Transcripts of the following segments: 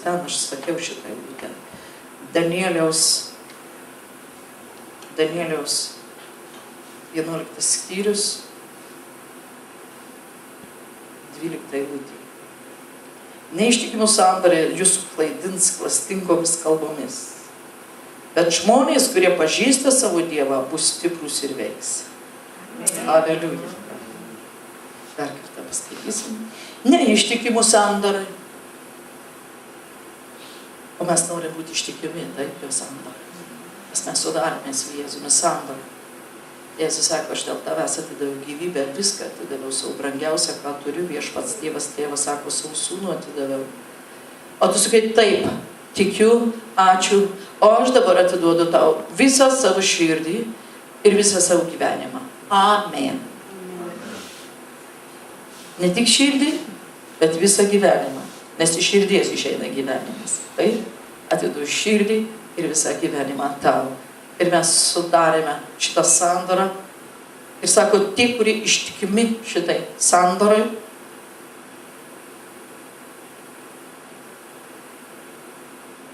Ten aš sakiau šitą eilutę. Danieliaus 11 skyrius, 12 eilutė. Neištikimus sandoriai jūs klaidins klastingomis kalbomis. Bet žmonės, kurie pažįsta savo Dievą, bus stiprus ir veiks. Aleliuja. Dar kartą paskaitysim. Neištikimus sandorai. O mes norime būti ištikimi, taip, jo sandorai. Nes mes sudarėme su Jėzumi sandorą. Jėzus sako, aš dėl tavęs atidaviau gyvybę, viską atidaviau, savo brangiausią, ką turiu, viešpats Dievas, tėvas sako, savo sūnų atidaviau. O tu sakai, taip, tikiu, ačiū, o aš dabar atiduodu tau visą savo širdį ir visą savo gyvenimą. Amen. Ne tik širdį, bet visą gyvenimą. Nes iš širdies išeina gyvenimas. Taip, atiduodu širdį ir visą gyvenimą tau. Ir mes sudarėme šitą sandorą. Ir sako, tie, kurie ištikimi šitai sandorai,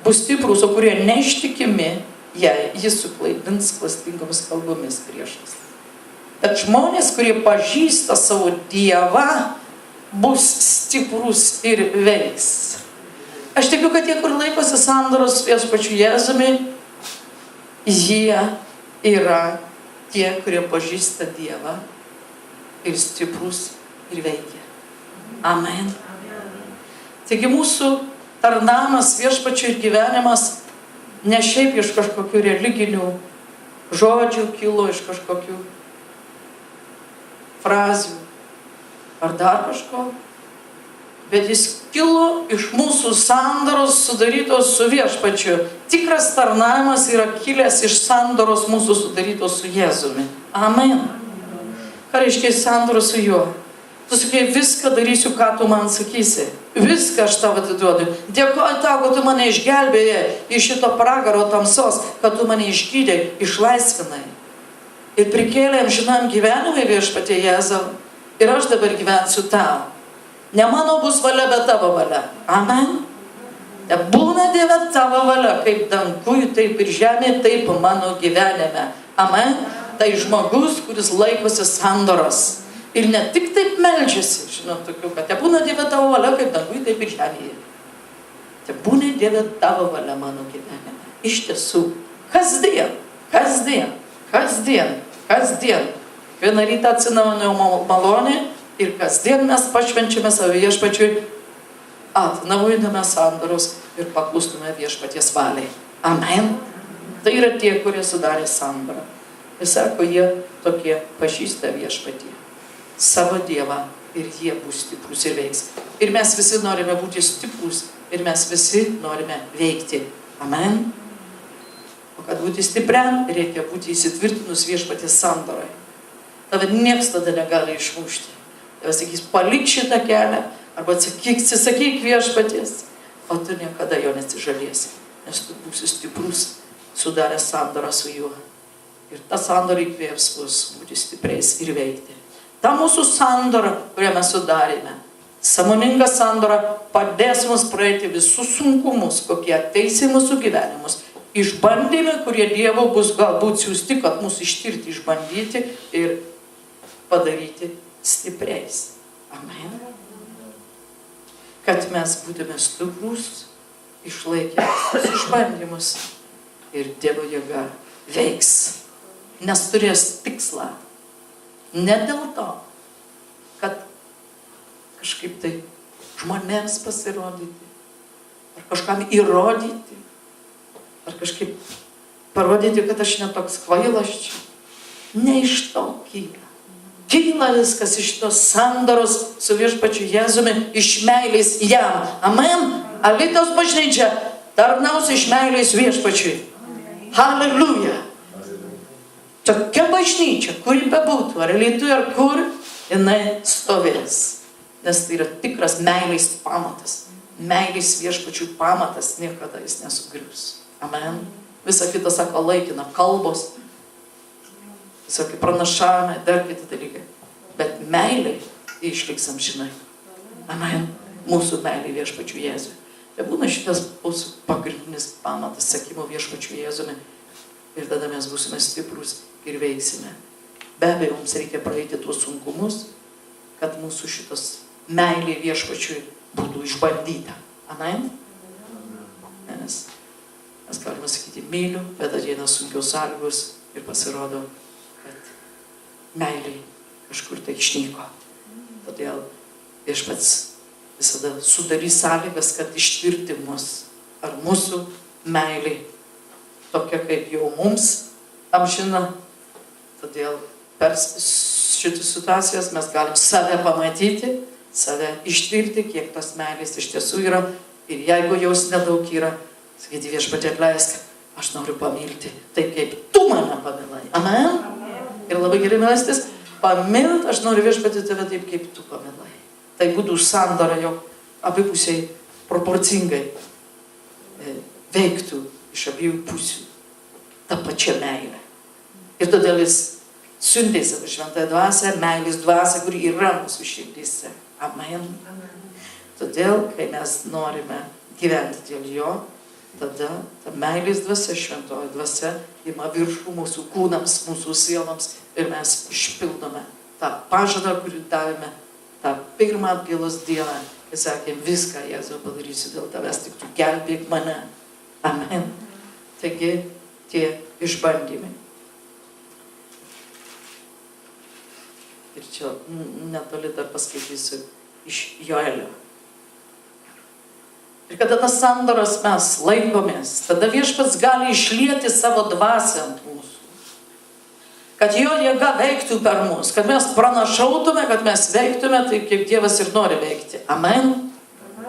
bus stiprus, o kurie neištikimi, jei jis suklaidins klastingomis kalbomis priešas. Bet žmonės, kurie pažįsta savo Dievą, bus stiprus ir veiks. Aš tikiu, kad tie, kur laikosi sandoros viešpačiu Jėzumi, jie yra tie, kurie pažįsta Dievą ir stiprus ir veikia. Amen. Taigi mūsų tarnavimas viešpačiu ir gyvenimas ne šiaip iš kažkokių religinių žodžių kilo, iš kažkokių frazių ar dar kažko, bet jis kilo iš mūsų sandoros sudarytos su viešpačiu. Tikras tarnavimas yra kilęs iš sandoros mūsų sudarytos su Jėzumi. Amen. Ką reiškia sandoros su juo? Tu sakai, viską darysiu, ką tu man sakysi. Viską aš tau atiduodu. Dėkoju tau, kad tu mane išgelbėjai iš šito pragaro tamsos, kad tu mane išgydei, išlaisvinai. Ir prikėlė amžinam gyvenimui viešpatie Jėzau. Ir aš dabar gyvensiu tau. Ne mano bus valia, bet tavo valia. Amen. Būna Dieve tavo valia, kaip danguj, taip ir žemė, taip mano gyvenime. Amen. Tai žmogus, kuris laikosi sandoros. Ir ne tik taip meldžiasi, žinot, tokių, kad būna Dieve tavo valia, kaip danguj, taip ir žemėje. Būna Dieve tavo valia mano gyvenime. Iš tiesų, kasdien. Vieną rytą atsinaujinau malonę ir kasdien mes pašvenčiame savo viešpačiui, atnaujiname sandoros ir paklustume viešpaties valiai. Amen. Tai yra tie, kurie sudarė sandorą. Ir sako, jie tokie pažįsta viešpatį, savo Dievą, ir jie bus stiprus ir veiks. Ir mes visi norime būti stiprus ir mes visi norime veikti. Amen. O kad būti stipriam, reikia būti įsitvirtinus viešpaties sandorai. Tave nieks tada negali išmušti. Tave sakys, palik šitą kelią, arba atsisakyk viešpaties, o tu niekada jo nesižalėsi, nes tu būsi stiprus, sudaręs sandorą su juo. Ir ta sandora įkvėps mus būti stipriais ir veikti. Ta mūsų sandora, kurią mes sudarėme, sąmoninga sandora, padės mums praeiti visus sunkumus, kokie ateis į mūsų gyvenimus. Išbandymai, kurie Dievo bus galbūt siųsti, kad mus ištirti, išbandyti ir padaryti stipriais. Amen. Kad mes būtume stiprus, išlaikę išbandymus ir Dievo jėga veiks, nes turės tikslą. Ne dėl to, kad kažkaip tai žmonėms pasirodyti, ar kažkam įrodyti, ar kažkaip parodyti, kad aš netoks kvailas čia. Ne iš to kyla. Kyla viskas iš tos sandoros su viešpačiu Jėzumi, iš meilės jam. Amen. Alytaus bažnyčia tarnaus iš meilės viešpačiui. Halleluja. Tokia bažnyčia, kuri bebūtų, ar Alytuje, ar kur, jinai stovės. Nes tai yra tikras meilės pamatas. Meilės viešpačių pamatas, niekada jis nesugrius. Amen. Visa kita, sako, laikina kalbos, visokie pranašavimai, dar kiti dalykai. Bet meilė išliks amžinai. Amen. Mūsų meilė viešpačiu Jėzui. Tai būna šitas mūsų pagrindinis pamatas sekimo viešpačiu Jėzumi. Ir tada mes būsime stiprus ir veiksime. Be abejo, mums reikia praeiti tuos sunkumus, kad mūsų šitas meilė viešpačiui būtų išbandyta. Amen? Nes mes galime sakyti, myliu, bet ateina sunkios sąlygos ir pasirodo, kad meilė kažkur tai išnyko. Todėl viešpats visada sudarys sąlygas, kad ištvirti mus ar mūsų meilė tokia kaip jau mums amžina. Todėl per šitas situacijas mes galim save pamatyti, save ištvirti, kiek tos meilės iš tiesų yra. Ir jeigu jos nedaug yra, sakyti, viešpatie atleisk, aš noriu pamilti taip, kaip tu mane pamilai. Amen? Ir labai gerai melstis, pamilt, aš noriu viešpatie tave taip, kaip tu pamilai. Tai būtų sandara, jog abipusiai proporcingai veiktų iš abiejų pusių tą pačią meilę. Ir todėl jis siuntė savo šventąją dvasią, meilės dvasią, kuri yra mūsų širdyse. Amen. Todėl, kai mes norime gyventi dėl jo, tada ta meilės dvasia, šventoji dvasia, ima viršų mūsų kūnams, mūsų sieloms ir mes išpildome tą pažadą, kurį davėme tą pirmą atgailos dieną. Ir sakėm, viską, Jėzau, padarysiu dėl tavęs, tik tu gelbėk mane. Amen. Taigi, tie išbandymai. Ir čia netoli dar paskaitysiu iš Joelio. Ir kada tas sandoros mes laikomės, tada viešpats gali išlieti savo dvasią ant mūsų. Kad jo jėga veiktų per mus, kad mes pranašautume, kad mes veiktume taip, kaip Dievas ir nori veikti. Amen.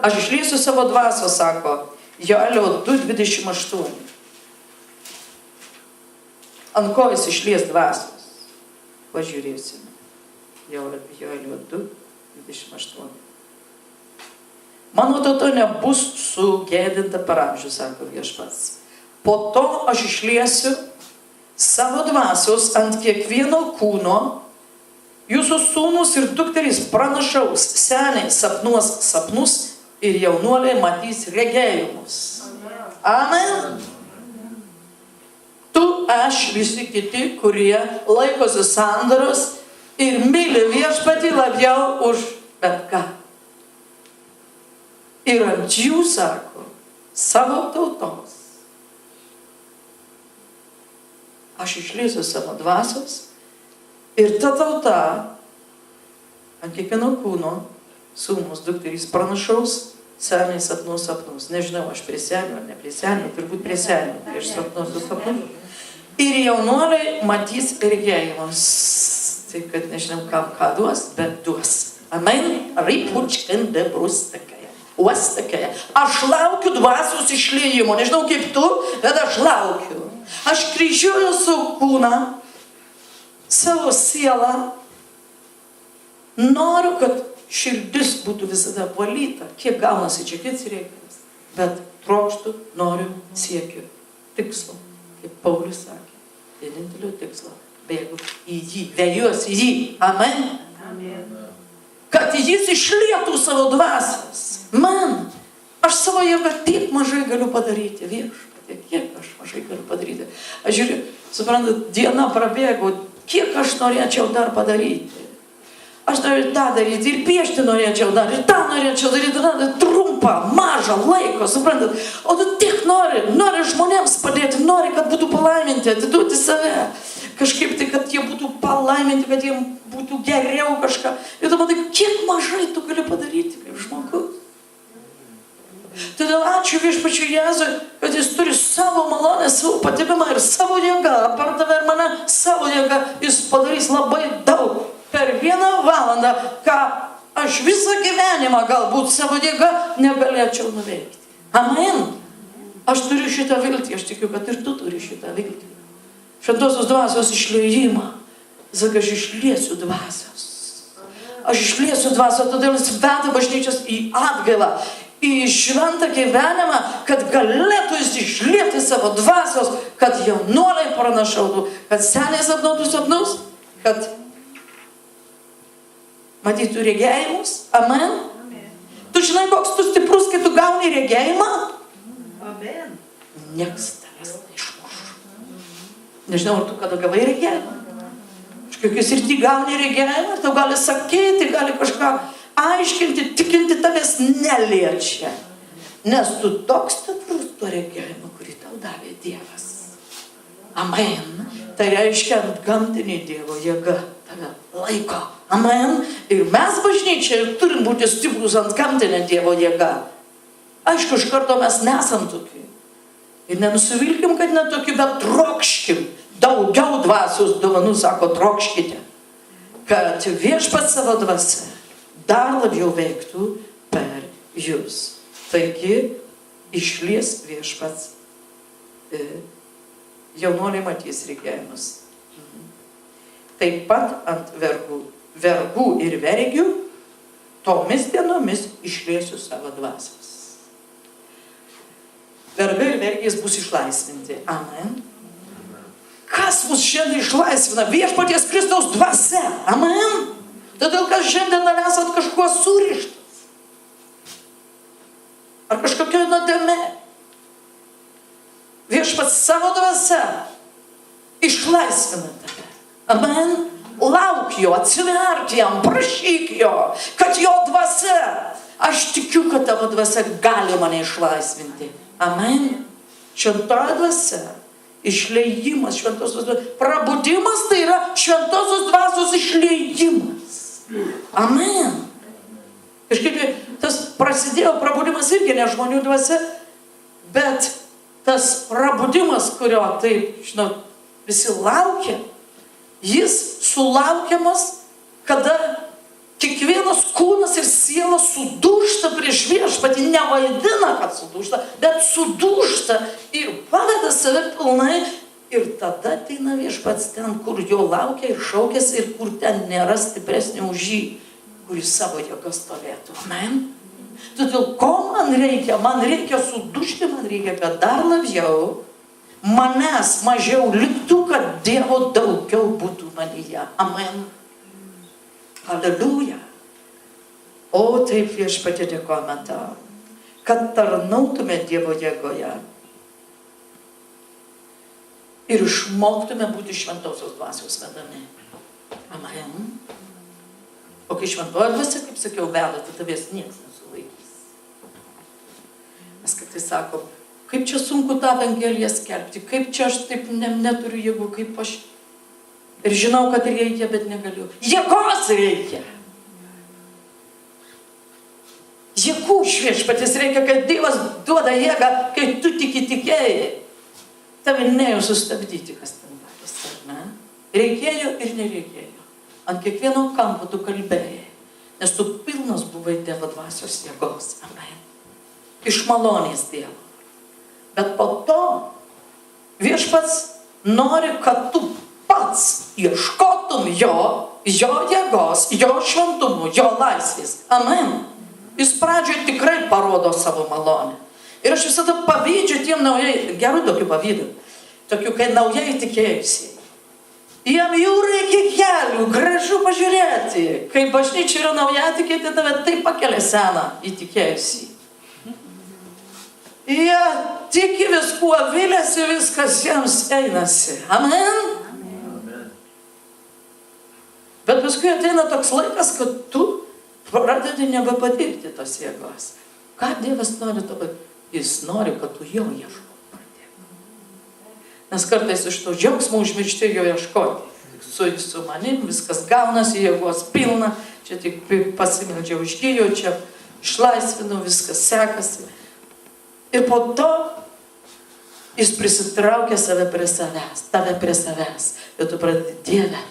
Aš išliesiu savo dvasią, sako Joelio 2:28. Ant ko jis išlies dvasios? Pažiūrėsime. Joelio 2:28. Mano tauta nebus sugėdinta per amžius, sako viešpats. Po to aš išliesiu savo dvasios ant kiekvieno kūno, jūsų sūnus ir dukterys pranašaus, seniai sapnuos sapnus ir jaunuoliai matys regėjimus. Amen. Tu, aš, visi kiti, kurie laikosi sandoros ir myli viešpatį labiau už bet ką. Ir ant jų, sako, savo tautos. Aš išliesiu savo dvasios ir ta tauta ant kiekvieno kūno, sūnus, dukterys pranašaus, seniai sapnuos sapnus. Nežinau, aš prie senio ar ne prie senio, turbūt prie senio, prieš sapnuosius sapnus. Ir jaunuoliai matys regėjimus. Tai kad nežinau, ką duos, bet duos. Amen. Ripučkende brustakėje. Uostakėje. Aš laukiu dvasios išliejimo. Nežinau kaip tu, bet aš laukiu. Aš kryžiuoju savo kūną, savo sielą. Noriu, kad širdis būtų visada valyta. Kiek gaunasi čia kits reikalas. Bet trokštų, noriu, siekiu tikslo. Kaip Paulius sakė. Vienintelio tikslo. Bėgu į jį. Vejuosi į jį. Amen. Amen. Kad jis išlietų savo dvasias. Man, aš savo jėgą tiek mažai galiu padaryti. Viešpatie, kiek aš mažai galiu padaryti. Aš žiūriu, suprantat, diena prabėgo, kiek aš norėčiau dar padaryti. Aš noriu tą daryti ir piešti norėčiau dar, ir tą norėčiau daryti, trumpą, mažą laiko, suprantat. O tu tik nori žmonėms padėti, nori, kad būtų palaiminti, atiduoti save. Kažkaip tai, kad jie būtų palaiminti, kad jie būtų geriau kažką. Ir tu matai, kiek mažai tu gali padaryti kaip žmogus. Todėl ačiū viešpačiui Jėzui, kad jis turi savo malonę, savo patepimą ir savo jėgą. Apart tave ir mane, savo jėgą jis padarys labai daug. Per 1 valandą, ką aš visą gyvenimą galbūt savo jėgą negalėčiau nuveikti. Amen. Aš turiu šitą viltį, aš tikiu, kad ir tu turi šitą viltį. Šventosios dvasios išliejimą. Sakai, aš išliesiu dvasios. Aš išliesiu dvasios, todėl jis veda bažnyčios į atgailą, į šventą gyvenimą, kad galėtų jis išlieti savo dvasios, kad jaunuoliai pranašautų, kad seniai sapnuotų sapnus, kad matytų regėjimus. Amen. Tu Tu žinai, koks tu stiprus, kai tu gauni regėjimą? Amen. Niekas tavęs neišmuš. Nežinau, ar tu kada gavai regėjimą? Kažkokius ir ti gauni regėjimą, tau gali sakyti, gali kažką aiškinti, tikinti tavęs neliečia. Nes tu toks stiprus tuo regėjimu, kurį tau davė Dievas. Amen. Tai reiškia antgamtinė Dievo jėga tave laiko. Amen. Ir mes bažnyčia turim būti stiprus antgamtinė Dievo jėga. Aišku, iš karto mes nesam tokie. Ir nenusivilkim, kad netokie, bet trokškim. Daugiau dvasios dovanų, sako, trokškite. Kad Viešpats savo dvasia dar labiau veiktų per jūs. Taigi, išlies Viešpats. Jaunuoliai matys regėjimus. Taip pat ant vergų ir vergių tomis dienomis išliesiu savo dvasios. Vergai ir vergės bus išlaisvinti. Amen. Kas mus šiandien išlaisvina? Viešpaties Kristaus dvasia. Amen. Todėl, kad šiandien dar esat kažkuo surištas. Ar kažkokioj nuodėme. Viešpats savo dvasia išlaisvina tave. Amen. Lauk jo, atsiverk jam, prašyk jo, kad jo dvasia. Aš tikiu, kad tavo dvasia gali mane išlaisvinti. Amen. Šventoji dvasia. Išleidimas šventosios dvasios. Prabudimas tai yra šventosios dvasios išleidimas. Amen. Kažkaip tas prasidėjo prabudimas irgi ne žmonių dvasia, bet tas prabudimas, kurio taip, žinot, visi laukia, jis sulaukiamas, kada kiekvienas kūnas ir siela sudūžta prieš Viešpatį, nevaidina, kad sudūžta, bet sudūžta ir paveda save pilnai. Ir tada ateina Viešpats ten, kur jo laukia ir šaukėsi ir kur ten nėra stipresnio už jį, kuris savo jėgą stovėtų. Amen. Todėl ko man reikia? Man reikia sudužti, man reikia, kad dar labiau manęs mažiau liktų, kad Dievo daugiau būtų manyje. Amen. Halleluja. O taip Viešpatie dėkojame tau, kad tarnautume Dievo jėgoje ir išmoktume būti šventosios dvasios vedami. Amen. O kai šventoji dvasia, kaip sakiau, veda, tai tavęs niekas nesulaikys. Mes kaip tai sakom, kaip čia sunku tą evangeliją skelbti, kaip čia aš taip neturiu jėgų, kaip aš. Ir žinau, kad reikia, bet negaliu. Jėgos reikia. Jėgų iš Viešpaties reikia, kad Dievas duoda jėgą, kai tu tikėjai. Tave neėjo sustabdyti, kas ten darys, ar ne? Reikėjo ir nereikėjo. Ant kiekvieno kampo tu kalbėjai, nes tu pilnas buvai Dievo dvasios jėgos. Amen. Iš malonės Dievo. Bet po to Viešpats nori, kad tu pats ieškotum jo jėgos, jo šventumo, jo laisvės. Amen. Jis pradžioje tikrai parodo savo malonę. Ir aš visada pavydžiu tiem naujai, gerų tokių pavydų, tokių, kai naujai tikėjusiai. Jam jau reikia kelių, gražu pažiūrėti. Kai bažnyčia yra nauja tikėti, tave taip pakelia seną įtikėjusį. Jie tiki viskuo, viliasi, viskas jiems einasi. Amen. Bet paskui ateina toks laikas, kad tu pradedi nebepatirti tos jėgos. Ką Dievas nori tavo? Jis nori, kad tu jo ieškoti. Nes kartais iš to džiaugsmo užmiršti jo ieškoti. Su manim viskas gaunasi, jėgos pilna, čia tik pasimeldžiau užgyjo, čia išlaisvinu, viskas sekasi. Ir po to jis prisitraukia save prie savęs, tave prie savęs. Ir tu pradedi, Dieve,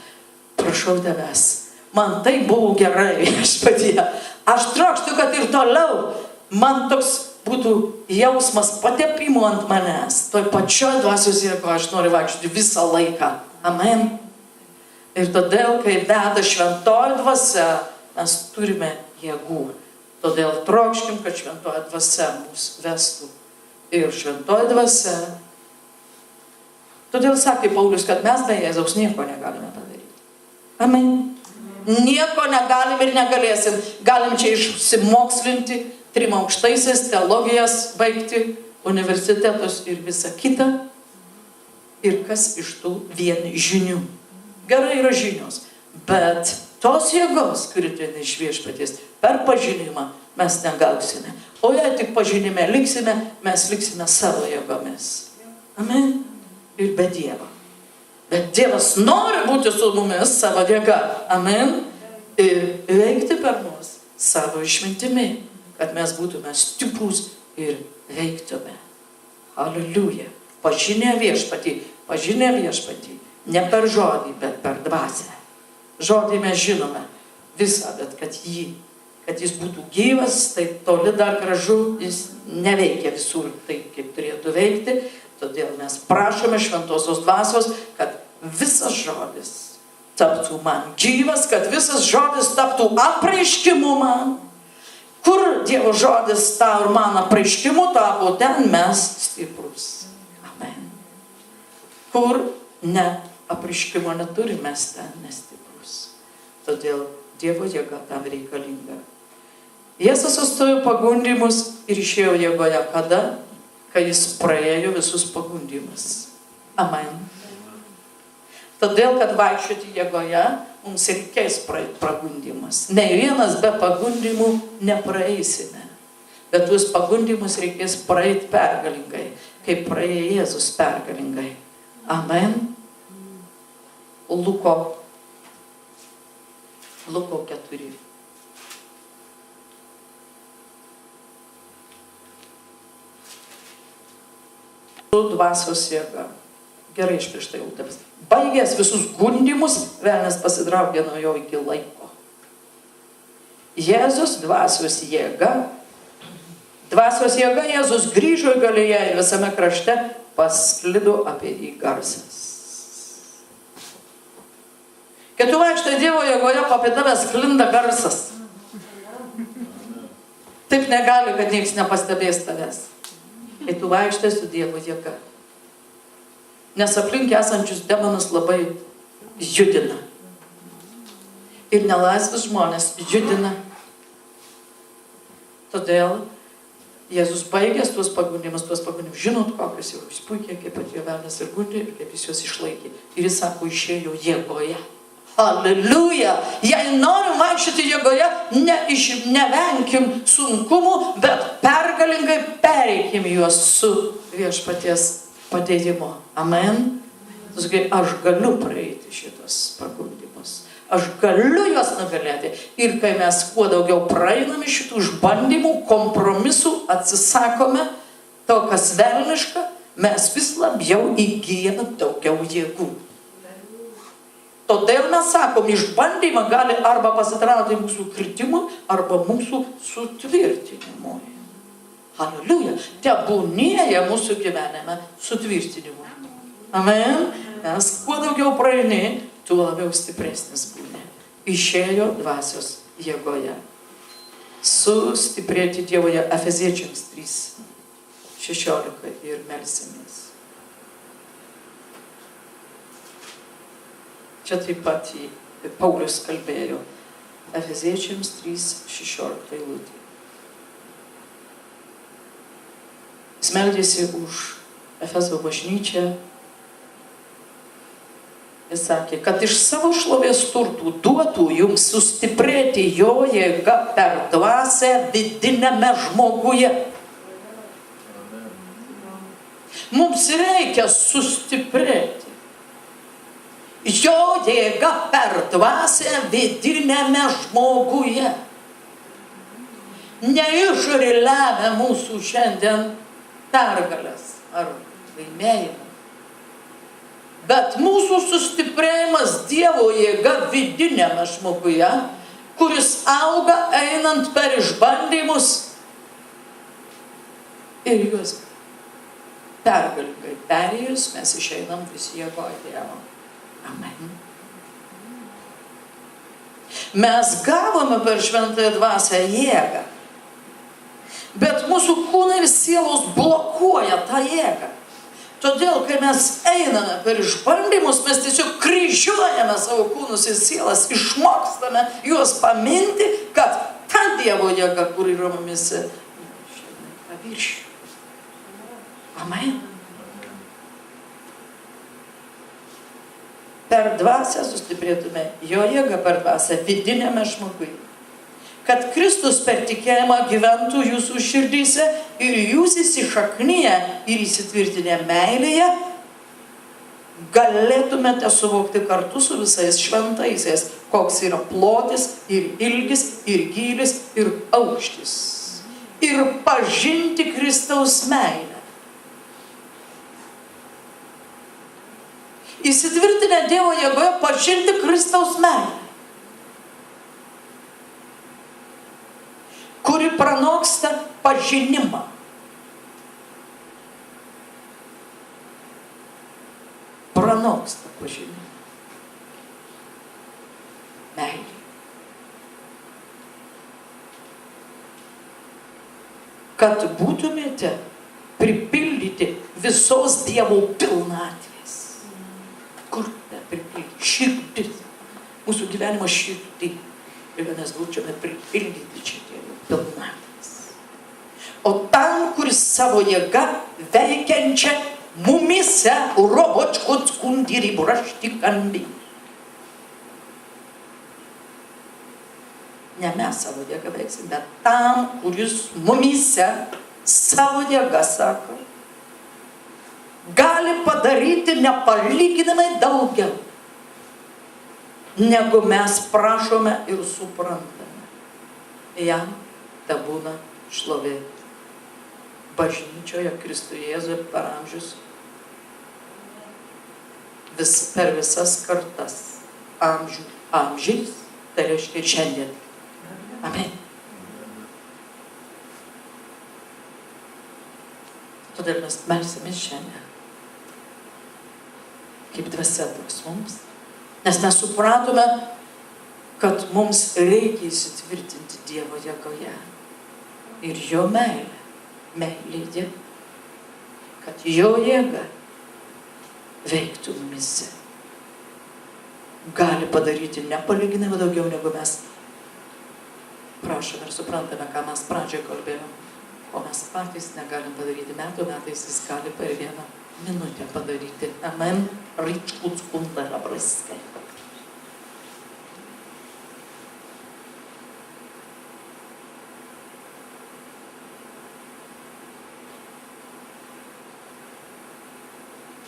prašau tavęs, man tai buvo gerai, Viešpatie. Aš trokštu, kad ir toliau man toks būtų jausmas patepimo ant manęs. Toj pačioj dvasios jėgo aš noriu vaikščioti visą laiką. Amen. Ir todėl, kai veda šventoji dvasia, mes turime jėgų. Todėl trokškim, kad šventoji dvasia mus vestų. Ir šventoji dvasia. Todėl sakė Paulius, kad mes be Jėzaus nieko negalime padaryti. Amen. Nieko negalim ir negalėsim. Galim čia išsimokslinti, 3 aukštaisiais, teologijas baigti, universitetus ir visa kita. Ir kas iš tų vien žinių. Gerai yra žinios, bet tos jėgos, kuri ateina iš viešpaties, per pažinimą mes negausime. O jei tik pažinime liksime, mes liksime savo jėgomis. Amen. Ir be Dievo. Bet Dievas nori būti su mumis savo jėga. Amen. Ir veikti per mus savo išmintimi, kad mes būtume stiprus ir veiktume. Halleluja. Pažinę viešpatį. Ne per žodį, bet per dvasią. Žodį mes žinome visą, bet kad jis būtų gyvas, tai toli dar gražu, jis neveikia visur taip, kaip turėtų veikti. Todėl mes prašome šventosios dvasios, kad visas žodis taptų man gyvas, kad visas žodis taptų apreiškimu man. Kur Dievo žodis tau ir man apreiškimu tapo, ten mes stiprus. Amen. Kur ne apreiškimo neturime, mes ten nestiprus. Todėl Dievo jėga tam reikalinga. Jėzus sustojo pagundimus ir išėjo jėgoje. Kada? Kai jis praėjo visus pagundimus. Amen. Todėl, kad vaikščioti jėgoje, mums reikės praeiti pagundimus. Ne vienas be pagundimų nepraeisime. Bet tuos pagundimus reikės praeiti pergalingai, kaip praėjo Jėzus pergalingai. Amen. Luko 4. Su dvasios jėga. Gerai išprieštai ultėmis. Baigęs visus gundimus, velnias pasitraukė nuo jo iki laiko. Jėzus dvasios jėga. Jėzus grįžo į Galilėją ir visame krašte pasklido apie jį garsas. Kai tu vaikštai Dievo jėgoje, apie tave sklinda garsas. Taip negali, kad niekas nepastebės tavęs. Kai tu vaikštai su Dievo jėga. Nes aplink esančius demonus labai judina. Ir nelaisvus žmonės judina. Todėl Jėzus baigęs tuos pagundimus, žinot kokius jau, jis puikiai kaip atėjo velnias ir gundė, ir kaip jis juos išlaikė. Ir jis sako, išėjo jėgoje. Halleluja! Jei norim vaikščioti jėgoje, nevenkim sunkumų, bet pergalingai pereikim juos su viešpaties padėjimu. Amen. Aš galiu praeiti šitos pagundimus. Aš galiu juos nugalėti. Ir kai mes kuo daugiau praeiname šitų išbandymų, kompromisų, atsisakome to, kas velniška, mes vis labiau įgyjame daugiau jėgų. Todėl mes sakom, išbandymą gali arba pasitraukti mūsų kritimui, arba mūsų sutvirtinimui. Halleluja. Tebūnėja mūsų gyvenime sutvirtinimu. Amen. Nes kuo daugiau praeini, tuo labiau stipresnis būni. Išėjo dvasios jėgoje. Sustiprėti Dievoje. Efeziečiams 3:16 ir melsimės. Čia taip pat Paulius kalbėjo. Efeziečiams 3:16 eilutė. Jis meldėsi už Efezo bažnyčią. Jis sakė, kad iš savo šlovės turtų duotų jums sustiprėti jo jėga per dvasią vidiniame žmoguje. Mums reikia sustiprėti. Jo jėga per dvasią vidiniame žmoguje. Ne išorė lemia mūsų šiandien pergalės ar laimėjimą. Bet mūsų sustiprėjimas Dievo jėga vidiniame žmoguje, kuris auga einant per išbandymus ir juos pergalingai perėjus, mes išeinam visi jėgoje Dievo. Amen. Mes gavome per šventąją dvasią jėgą, bet mūsų kūnai ir sielos blokuoja tą jėgą. Todėl, kai mes einame per išbandymus, mes tiesiog kryžiuojame savo kūnus ir sielas, išmokstame juos paminti, kad ta ta Dievo jėga, kuri yra mumise, paviršių. Amen. Per dvasią sustiprėtume jo jėgą per dvasią vidinėme žmogui. Kad Kristus per tikėjimą gyventų jūsų širdyse ir jūs įsišaknyje ir įsitvirtinę meilėje, galėtumėte suvokti kartu su visais šventaisiais, koks yra plotis ir ilgis ir gylis ir aukštis. Ir pažinti Kristaus meilę. Įsitvirtinę Dievo jėgoje pažinti Kristaus meilę, kuri pranoksta pažinimą. Pranoksta pažinimą. Meilė. Kad būtumėte pripildyti visos Dievo pilnatvės. Kur pripildyti? Širdis. Mūsų gyvenimo širdį. Ir mes būčiame pripildyti čia Dievo pilnatvės. O tam, kuris savo jėga veikiančia mumise robočkot skundiri burašti kandi. Ne mes savo jėgą veiksim, bet tam, kuris mumise savo jėga, sako, gali padaryti nepalyginamai daugiau, negu mes prašome ir suprantame. Jam tebūna šlovė bažnyčioje Kristuje Jėzuje per amžius, per visas kartas, amžių, amžiais, tai reiškia ir šiandien. Amen. Todėl mes melsimės šiandien. Kaip dvasia duos mums. Nes mes supratome, kad mums reikia įsitvirtinti Dievo jėgoje. Ir jo meilė. Meilė, kad jo jėga veiktų mumise. Gali padaryti nepalyginamai daugiau, negu mes prašome ir suprantame, ką mes pradžioje kalbėjome. O mes patys negalim padaryti metų metais, jis gali per vieną minutę padaryti. Amen. Ryčkut skunda labraskai.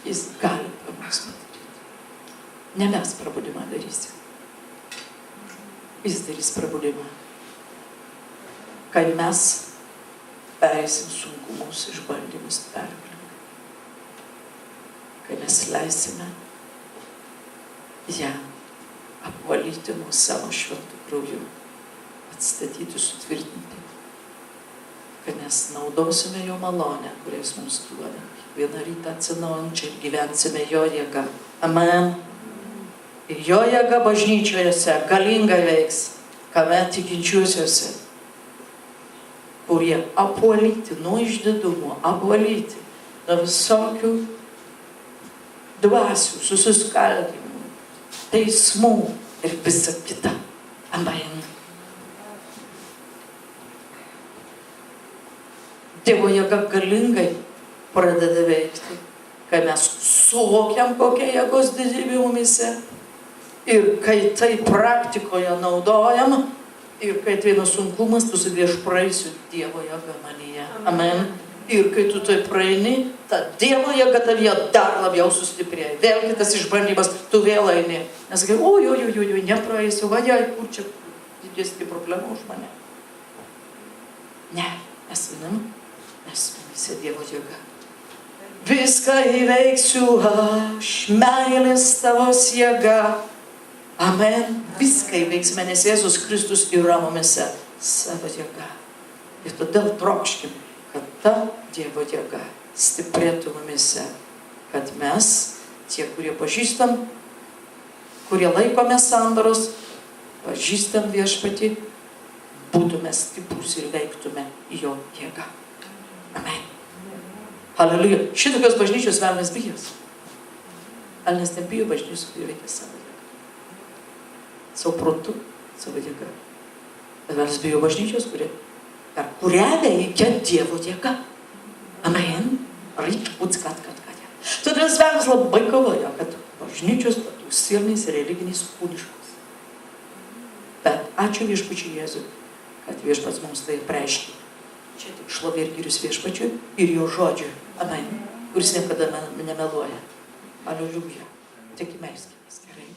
Jis gali mums padaryti. Ne mes prabudimą darysim. Jis darys prabudimą. Kai mes pereisim sunkumus, išbandymus, pergalimą. Kai mes leisime ją apvalyti mūsų savo šventų krauju, atstatyti, sutvirtinti. Kad mes naudosime jo malonę, kuriais mums duoda. Vieną rytą atsinaujančią ir gyvensime jo jėga. Amen. Ir jo jėga bažnyčiojose galingai veiks, kame tikinčiuosiuose, kurie apvalyti nuo išdidumo, apvalyti nuo visokių dvasių, susiskaldymų, teismų ir visa kita. Amen. Dievo jėga galingai pradeda veikti, kai mes suvokiam, kokia jėgos didybė mumise ir kai tai praktikoje naudojam ir kai ateina sunkumas, tu sakai, aš praeisiu Dievo jėga manyje. Amen. Ir kai tu tai praeini, ta Dievo jėga tavyje dar labiau sustiprėja. Vėl kitas išbandymas, tu vėl eini. Nes sakai, oi, nepraeisiu, vadžiai, kur čia didesnė problema už mane. Ne, mes vienam, mes visi Dievo jėga. Viską įveiksiu aš, meilės tavos jėga. Amen. Viską įveiksime, nes Jėzus Kristus yra mumise savo jėga. Ir todėl trokškim, kad ta Dievo jėga stiprėtų mumise. Kad mes, tie, kurie pažįstam, kurie laikome sandoros, pažįstam Viešpatį, būtume stiprus ir veiktume jo jėga. Amen. Halleluja. Šitokios bažnyčios velnias bijos. Velnias nebijo bažnyčios, kurie veikia savo jėgą. Savo protu, savo jėgą. Bet mes bijo bažnyčios, kurią veikia Dievo dėka. Amen. Todėl Svenas labai kovoja, kad bažnyčios būtų silnais religiniais kūniškos. Bet ačiū viešpačiui Jėzui, kad viešpats mums tai apreiškė. Čia tik šlovė ir gyrius viešpačiui ir jo žodžiui. Amen. Kuris niekada nemeluoja. Aliuliuja. Tik melskimės gerai.